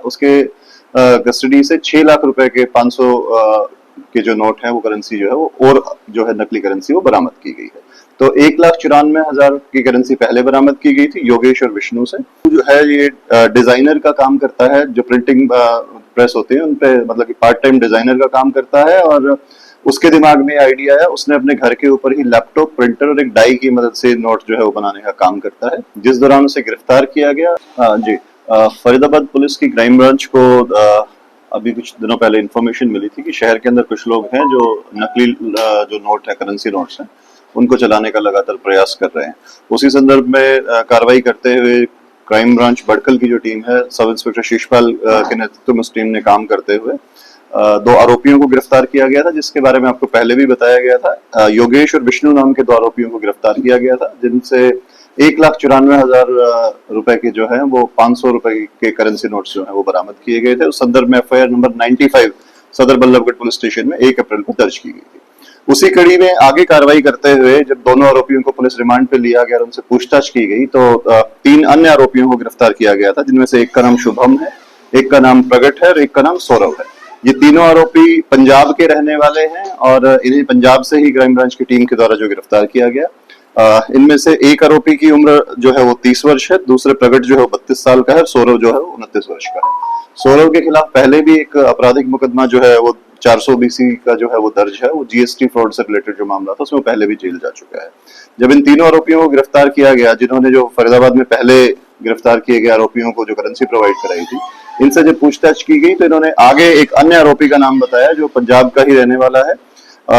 उसके कस्टडी से 6 लाख रुपए के 500 के जो नोट है वो करेंसी जो है वो और जो है नकली करेंसी वो बरामद की गई है। तो 1,94,000 की करेंसी पहले बरामद की गई थी योगेश और विष्णु से। जो है ये डिजाइनर का काम करता है, जो प्रिंटिंग प्रेस होते हैं उन पे मतलब कि पार्ट टाइम डिजाइनर का काम करता है और उसके दिमाग में आइडिया है, उसने अपने घर के ऊपर ही लैपटॉप, प्रिंटर और एक डाई की मदद से नोट जो है वो बनाने का काम करता है, जिस दौरान उसे गिरफ्तार किया गया। जी फरीदाबाद पुलिस की क्राइम ब्रांच को अभी कुछ दिनों पहले इन्फॉर्मेशन मिली थी कि शहर के अंदर कुछ लोग हैं जो नकली जो नोट है, करेंसी नोट्स हैं, उनको चलाने का लगातार प्रयास कर रहे हैं। उसी संदर्भ में कार्रवाई करते हुए क्राइम ब्रांच बड़कल की जो टीम है, सब इंस्पेक्टर शिशपाल के नेतृत्व में उस टीम ने काम करते हुए 2 आरोपियों को गिरफ्तार किया गया था, जिसके बारे में आपको पहले भी बताया गया था। योगेश और विष्णु नाम के 2 आरोपियों को गिरफ्तार किया गया था, जिनसे 1,94,000 रुपए के जो है वो 500 रुपए के करेंसी नोट्स जो है वो बरामद किए गए थे। उस संदर्भ में एफआईआर नंबर 95 सदर बल्लभगढ़ पुलिस स्टेशन में 1 अप्रैल को दर्ज की गई थी। उसी कड़ी में आगे कार्रवाई करते हुए जब दोनों आरोपियों को पुलिस रिमांड पे लिया गया और उनसे पूछताछ की गई तो 3 अन्य आरोपियों को गिरफ्तार किया गया था, जिनमें से एक का नाम शुभम है, एक का नाम प्रगट है और एक का नाम सौरव है। ये तीनों आरोपी पंजाब के रहने वाले हैं और इन्हें पंजाब से ही क्राइम ब्रांच की टीम के द्वारा जो गिरफ्तार किया गया। इनमें से एक आरोपी की उम्र जो है वो 30 वर्ष है, दूसरे प्रगट जो है वो 32 साल का है, सौरव जो है वो 29 वर्ष का है। सौरव के खिलाफ पहले भी एक आपराधिक मुकदमा जो है वो 400 BC का जो है वो दर्ज है, वो जीएसटी फ्रॉड से रिलेटेड जो मामला था उसमें पहले भी जेल जा चुका है। जब इन तीनों आरोपियों को गिरफ्तार किया गया, जिन्होंने जो फरीदाबाद में पहले गिरफ्तार किए गए आरोपियों को जो करेंसी प्रोवाइड कराई थी, इनसे जब पूछताछ की गई तो इन्होंने आगे एक अन्य आरोपी का नाम बताया जो पंजाब का ही रहने वाला है,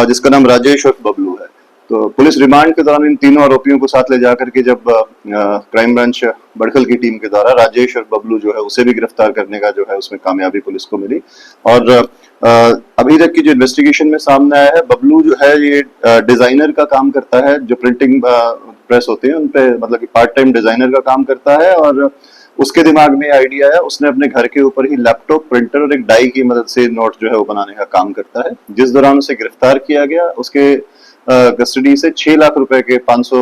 जिसका नाम राजेश और बबलू है। तो पुलिस रिमांड के दौरान इन तीनों आरोपियों को साथ ले जाकर के जब क्राइम ब्रांच बड़कल की टीम के द्वारा राजेश और बबलू जो है उसे भी गिरफ्तार करने का जो है उसमें कामयाबी पुलिस को मिली। और अभी तक की जो इन्वेस्टिगेशन में सामने आया है, बबलू जो है ये डिजाइनर का काम करता है, जो प्रिंटिंग प्रेस होते हैं उन पे मतलब कि पार्ट टाइम डिजाइनर का काम करता है और उसके दिमाग में आइडिया है, उसने अपने घर के ऊपर ही लैपटॉप, प्रिंटर और एक डाई की मदद से नोट जो है वो बनाने का काम करता है, जिस दौरान उसे गिरफ्तार किया गया। उसके कस्टडी से 6 लाख रुपए के 500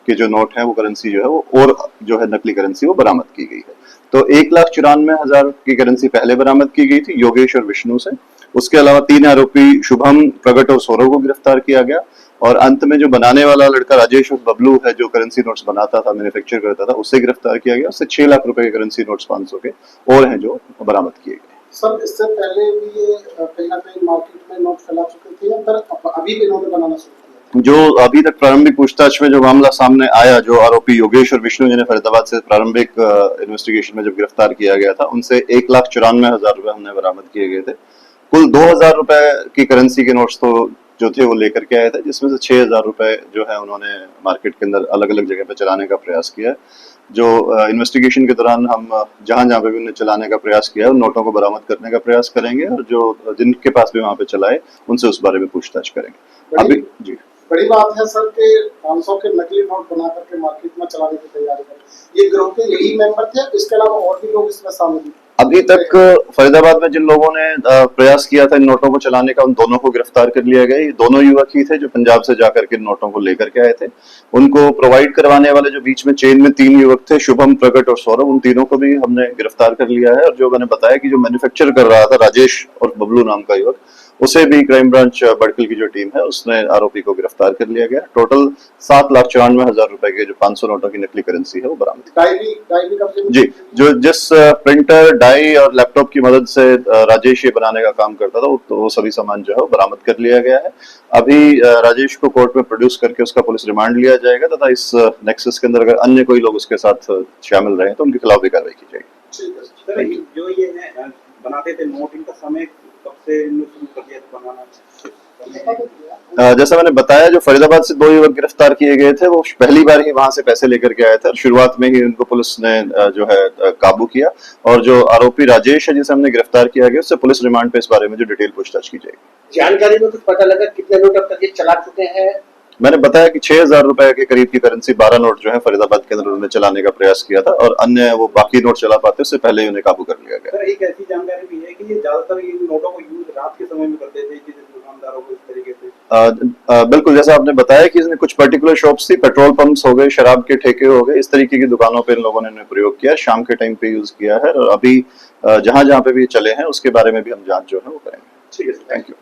के जो नोट है वो करेंसी जो है वो और जो है नकली करेंसी वो बरामद की गई है। तो 1,94,000 की करेंसी पहले बरामद की गई थी योगेश और विष्णु से। उसके अलावा 3 आरोपी शुभम, प्रगट और सौरव को गिरफ्तार किया गया और अंत में जो बनाने वाला लड़का राजेश और बबलू है, जो करेंसी नोट्स बनाता था, मैन्युफैक्चर करता था, उससे गिरफ्तार किया गया। उससे 6 लाख रुपए के करेंसी नोट्स 500 के और हैं जो बरामद किए गए। सर, इससे पहले भी ये कहीं ना कहीं मार्केट में नोट फैला चुके थे या फिर अभी भी इन्होंने बनाना शुरू किया? जो अभी तक प्रारंभिक पूछताछ में जो मामला सामने आया, जो आरोपी योगेश और विष्णु जिन्हें फरीदाबाद से प्रारंभिक इन्वेस्टिगेशन में जब गिरफ्तार किया गया था, उनसे 1,94,000 रुपए हमने बरामद किए गए थे। कुल 2,000 रुपए की करेंसी के नोट्स तो जो थे वो लेकर के आए थे, जिसमें से 6,000 रुपए जो है उन्होंने मार्केट के अंदर अलग अलग जगह पे चलाने का प्रयास किया। जो इन्वेस्टिगेशन के दौरान हम जहां जहां पे भी उन्हें चलाने का प्रयास किया है उन नोटों को बरामद करने का प्रयास करेंगे और जो जिनके पास भी वहां पे चलाए उनसे उस बारे में पूछताछ करेंगे। अभी जी बड़ी बात है सर कि 500 के नकली नोट बना करके मार्केट में चलाने की तैयारी करें। ये गिरोह के यही मेंबर थे, इसके अलावा और भी लोग इसमें शामिल हैं? अभी तक फरीदाबाद में जिन लोगों ने प्रयास किया था इन नोटों को चलाने का, उन दोनों को गिरफ्तार कर लिया गया। ये दोनों युवक ही थे जो पंजाब से जाकर के नोटों को लेकर के आए थे। उनको प्रोवाइड करवाने वाले जो बीच में चेन में 3 युवक थे, शुभम, प्रगट और सौरभ, उन तीनों को भी हमने गिरफ्तार कर लिया है। और जो मैंने बताया कि जो मैन्युफैक्चर कर रहा था राजेश और बबलू नाम का युवक, उसे भी क्राइम ब्रांच बड़कल की जो टीम है उसने आरोपी को गिरफ्तार कर लिया गया। टोटल 7,94,000 रुपए के जो 500 नोटों की नकली करेंसी है वो बरामद। जी, जो जिस प्रिंटर, डाई और लैपटॉप की मदद से राजेश ये बनाने का काम करता था, तो वो सभी सामान जो है वो बरामद कर लिया गया है। अभी राजेश को कोर्ट में प्रोड्यूस करके उसका पुलिस रिमांड लिया जाएगा तथा इस नेक्सस के अंदर अगर अन्य कोई लोग उसके साथ शामिल रहे तो उनके खिलाफ भी कार्रवाई की जाएगी। जो ये बनाते थे नोट, इनका समय कब से शुरू कर दिया बनाना? जैसा मैंने बताया, जो फरीदाबाद से 2 युवक गिरफ्तार किए गए थे वो पहली बार ही वहां से पैसे लेकर के आए थे। शुरुआत में ही उनको पुलिस ने जो है काबू किया और जो आरोपी राजेश है जिसे हमने गिरफ्तार किया गया, उससे पुलिस रिमांड पे इस बारे में जो डिटेल पूछताछ की जाएगी। जानकारी में कुछ पता लगा कितने नोट अब तक ये चला चुके हैं? मैंने बताया कि 6,000 रुपए के करीब की करेंसी 12 नोट जो है फरीदाबाद के अंदर उन्होंने चलाने का प्रयास किया था और अन्य वो बाकी नोट चला पाते उससे पहले ही उन्हें काबू कर लिया गया। सर, एक ऐसी जानकारी भी है कि ये ज्यादातर इन नोटों को यूज रात के समय में करते थे कि दुकानदारों को इस तरीके से। बिल्कुल, जैसा आपने बताया कि इसमें कुछ पर्टिकुलर शॉप्स थी, पेट्रोल पंप्स हो गए, शराब के ठेके हो गए, इस तरीके की दुकानों पे इन लोगों ने प्रयोग किया, शाम के टाइम पे यूज किया है। और अभी जहां जहां पे भी चले हैं उसके बारे में भी हम जांच जो है वो करेंगे। ठीक है सर, थैंक यू।